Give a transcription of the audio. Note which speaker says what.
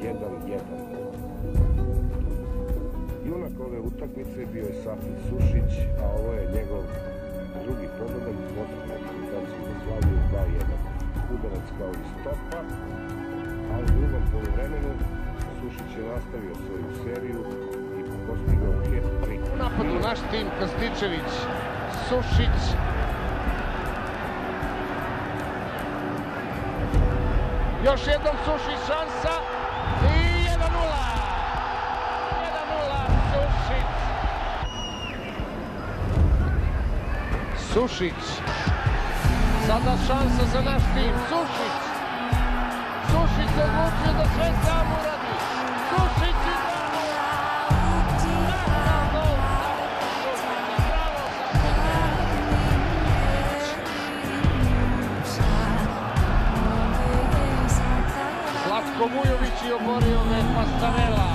Speaker 1: 1:1. Junak ove utakmice bio je Safet Sušić, a ovo je njegov drugi pogodak posle reprezentacije Jugoslavije 2:1. Udarac kao i stopa, a u drugom poluvremenu Sušić je nastavio svoju seriju i postigao hat-trick.
Speaker 2: U napadu naš tim Krstičević, Sušić. Još jednom Sušić šansa i 1:0. 1:0 Sušić. Sušić. Sada šansa za naš tim. Sušić. Sušić se odlučio da sve sam uradi. Sušić i 2:0. Zlatko Vujović je oborio me Pastarela.